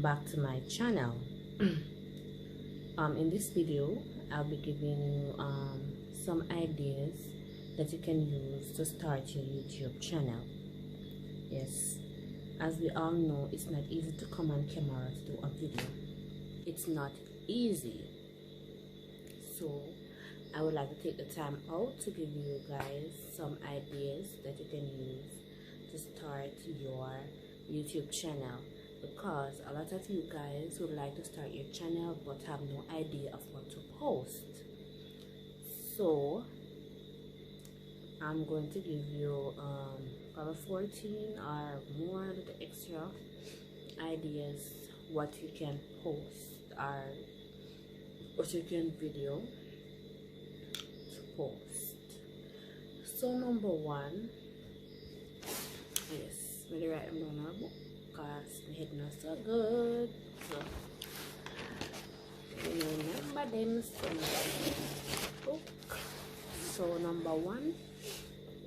back to my channel. In this video I'll be giving you some ideas that you can use to start your YouTube channel. Yes, as we all know, it's not easy to come on camera to do a video. It's not easy. So I would like to take the time out to give you guys some ideas that you can use to start your YouTube channel, because a lot of you guys would like to start your channel but have no idea of what to post. So I'm going to give you probably 14 or more little extra ideas what you can post or what you can video to post. So number one, yes, let me write them down in a book because my head not so good. So remember them book. So number one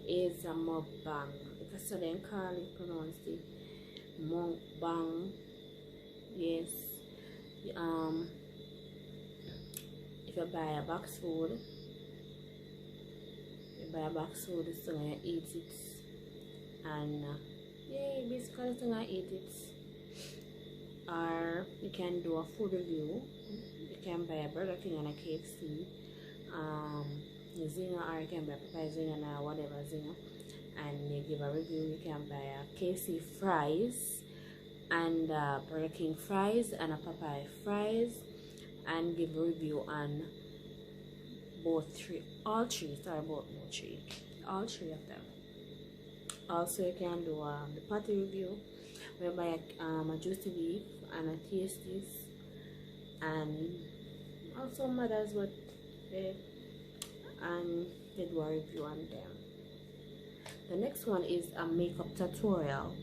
is a mukbang. Because they call it, pronounce it mukbang. Yes. If you buy a box food, so you eat it, and yeah, basically so you eat it. Or you can do a food review. You can buy a Burger King and a KFC, Zinger, or you can buy Popeye Zinger or whatever Zinger, and you give a review. You can buy a KFC fries and Burger King fries and a Popeye fries, and give a review on all three of them. Also, you can do the patty review, whereby a juicy beef and a tasties, and also mothers would and they do a review on them. The next one is a makeup tutorial.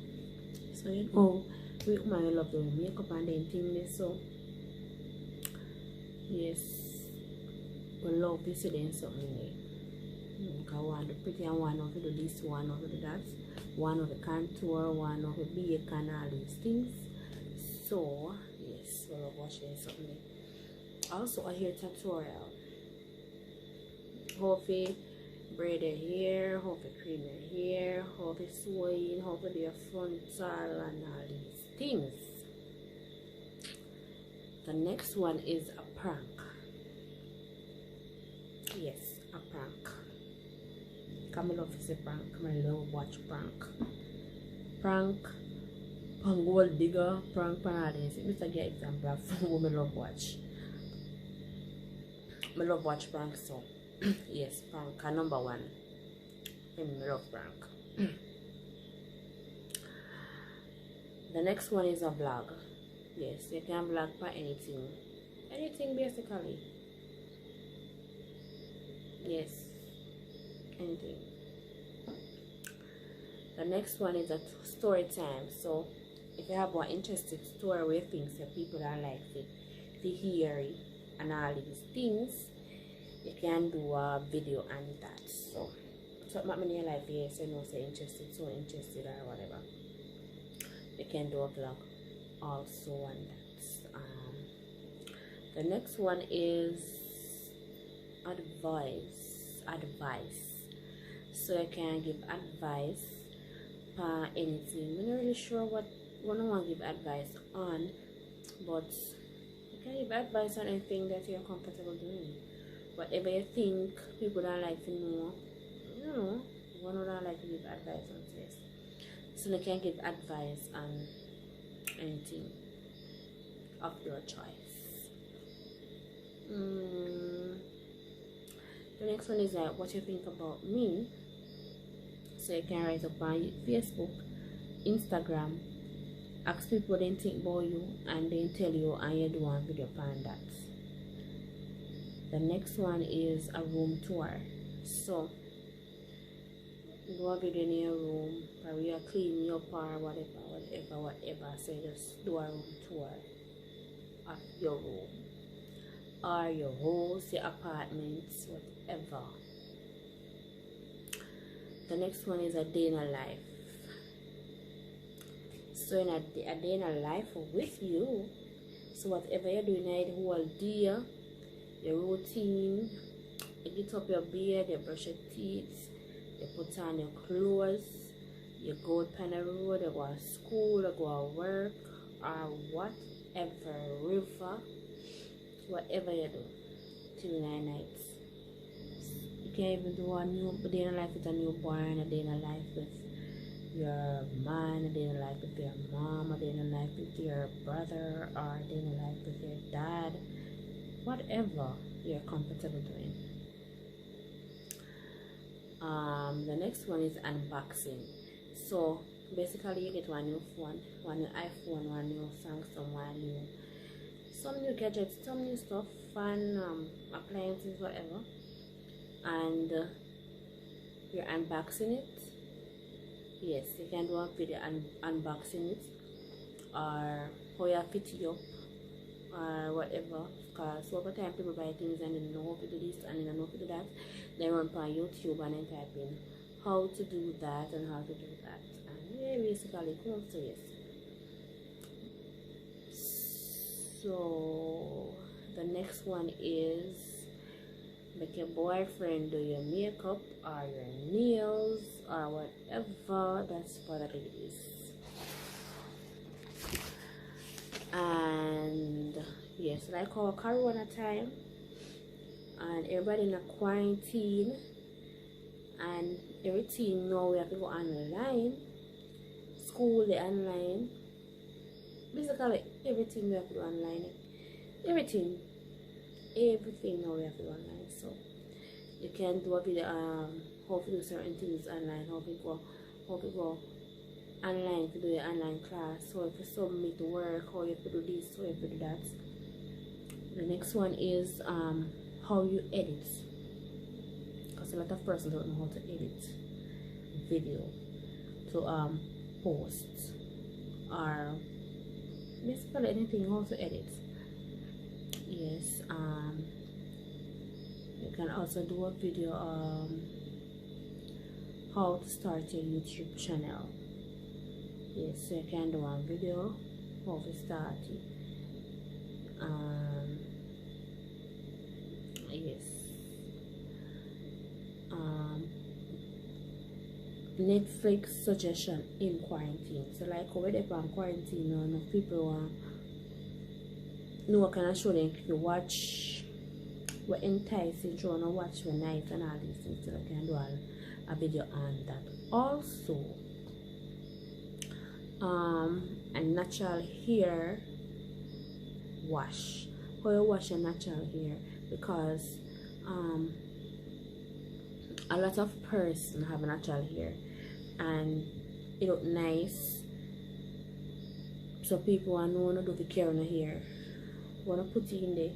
So you know, we women love doing makeup and then things, so yes, we love to see them something new. Because one the pretty and one of do this, one of do that, one of the contour, one of the bacon, all these things. So yes, we love watching something new. Also a hair tutorial. How to braid your hair, how to cream your hair, how to sew in, how to do your frontal and all these things. The next one is a prank. Yes, a prank. Come love to say prank. I love watch prank. Prank, gold digger, prank, panades. Mr. Get example of who I love watch. I love watch prank, so yes, prank number one. I love prank. The next one is a vlog. Yes, you can vlog for anything. Anything basically. Yes, anything. The next one is a story time. So if you have one interesting story where you think that people are like to hear it and all these things, you can do a video on that. So something about in your life, yes, you know, say interested, so interested or whatever. You can do a vlog also on that. The next one is advice. So you can give advice for anything. I'm not really sure what one I want to give advice on, but you can give advice on anything that you're comfortable doing. Whatever you think people don't like to know, you know, one don't like to give advice on this. So you can give advice on anything of your choice. The next one is what you think about me. So you can write up on Facebook, Instagram, ask people what they think about you, and then tell you and you do one video on that. The next one is a room tour. So do a video in your room, or you are cleaning up or whatever. So you just do a room tour of your room or your house, your apartments, whatever. The next one is a day in a life. So in a day in a life with you. So whatever you're doing the whole day, your routine, you get up your bed, you brush your teeth, you put on your clothes, you go on the road, you go to school, you go to work, or whatever, river, whatever you do till 9 nights. You can even do a day in a life with a newborn, a day in a life with your man, a day in a life with your mom, a day in a life with your brother, or a day in a life with your dad, whatever you're comfortable doing. The next one is unboxing. So basically you get one new phone, one new iPhone, one new Samsung, some new gadgets, some new stuff, fun appliances, whatever, and you're unboxing it. Yes, you can do a video unboxing it, or how you fit it up, or whatever. Because over time people buy things and they don't know how to do this and they don't know how to do that. They run on YouTube and then type in how to do that and how to do that, and yeah, basically cool. So yes, so the next one is make your boyfriend do your makeup or your nails or whatever. That's what it is. And yes, like our corona time and everybody in a quarantine and everything, now we have to go online, school the online, basically everything we have to go online, everything now we have to go online. So you can do a video how to do certain things online, how to go online to do your online class, how to submit work, how you have to do this, how you have to do that. The next one is how you edit, because a lot of persons don't know how to edit video to post, or basically anything, how to edit. Yes, you can also do a video how to start your YouTube channel. Yes, so you can do one video how to start it. Yes, Netflix suggestion in quarantine. So like over there on quarantine, no people know what kind of show they can watch, what enticing show, no watch what nice and all these things. So I can do a video on that. Also, a natural hair wash. How you wash your natural hair, because a lot of person have natural hair and it look nice, so people want to do the care on the hair, want to put it in there.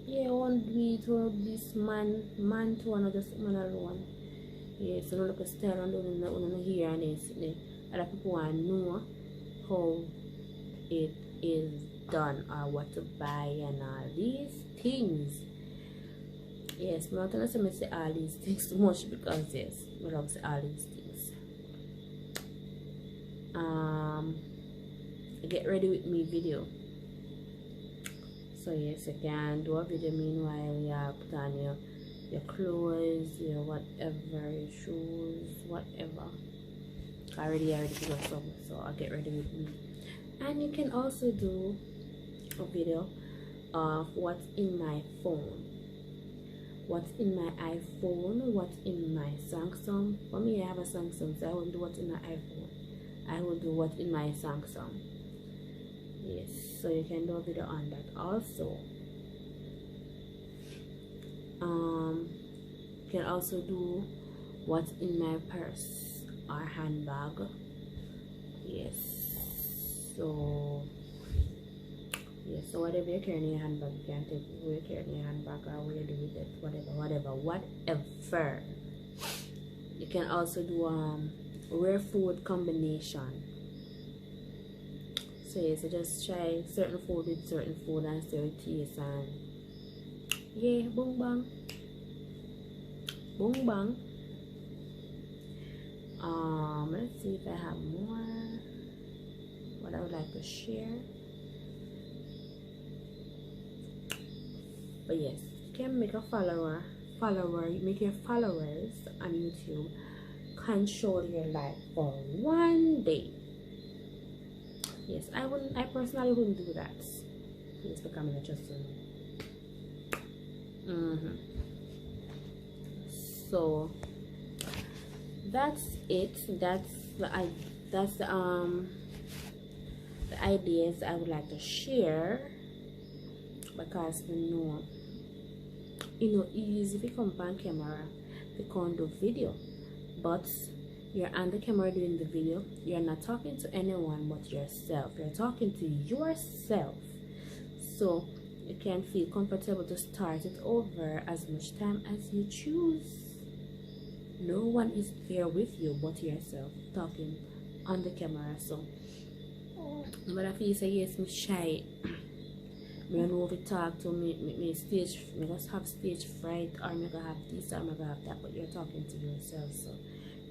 Yeah, want to be to this man to another man alone. Yeah, so no look a style on the hair and then sit there. Other people want to know how it is done or what to buy and all these things. Yes, I'm not gonna say all these things too much, because yes, I love say all these things. Get ready with me video. So yes, you can do a video meanwhile you put on your clothes, your whatever, your shoes, whatever. I already put on some, so I'll get ready with me. And you can also do a video of what's in my phone, what's in my iPhone, what's in my Samsung. For me, I have a Samsung, so I won't do what's in my iPhone, I will do what's in my Samsung. Yes, so you can do a video on that also. You can also do what's in my purse or handbag. Yes, so yes, so whatever you carry in your handbag, you can take what you carry in your handbag or what you do with it, whatever. You can also do rare food combination. So yes, so just try certain food with certain food and see how it tastes, and yeah, boom bang. Let's see if I have more. what I would like to share. But yes, you can make a make your followers on YouTube control your life for one day. Yes, I personally wouldn't do that. It's becoming interesting. So that's it. That's the ideas I would like to share, because easy if you come on camera, you can't do video, but you're on the camera doing the video, you're not talking to anyone but yourself. You're talking to yourself, so you can feel comfortable to start it over as much time as you choose. No one is there with you but yourself, talking on the camera. So but if you say yes, I'm shy, I don't know if you talk to me stage, me just have stage fright, or me gonna have this or me gonna have that, but you're talking to yourself, so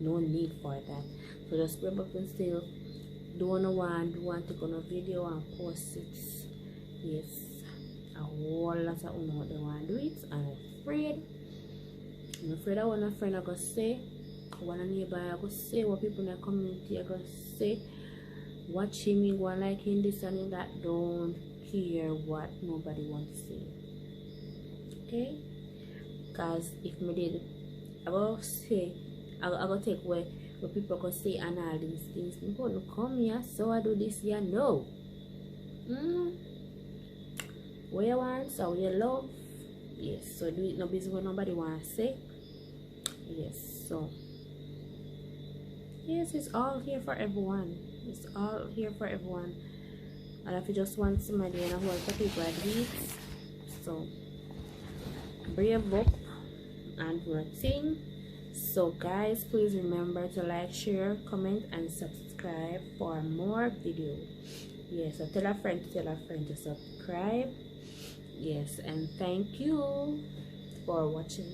no need for that. So just grab up and still don't want to go on a video and post it. Yes, a whole lot of people they want to do it, and I'm afraid of what a friend I go say, what a neighbor I go say, what people in the community I go say, watching me go liking this and that. Don't care what nobody wants to say, okay? Because if me did, I go say, I go take away what people go say and all these things. Me go no come here, so I do this here. No. What you want, so what you love. Yes, so do it no business what nobody wants to say. Yes, so yes, it's all here for everyone. It's all here for everyone. And if you just want somebody and a whole lot of people at least, so brave up and do a thing. So guys, please remember to like, share, comment and subscribe for more videos. Yes, so tell a friend to subscribe. Yes, and thank you for watching.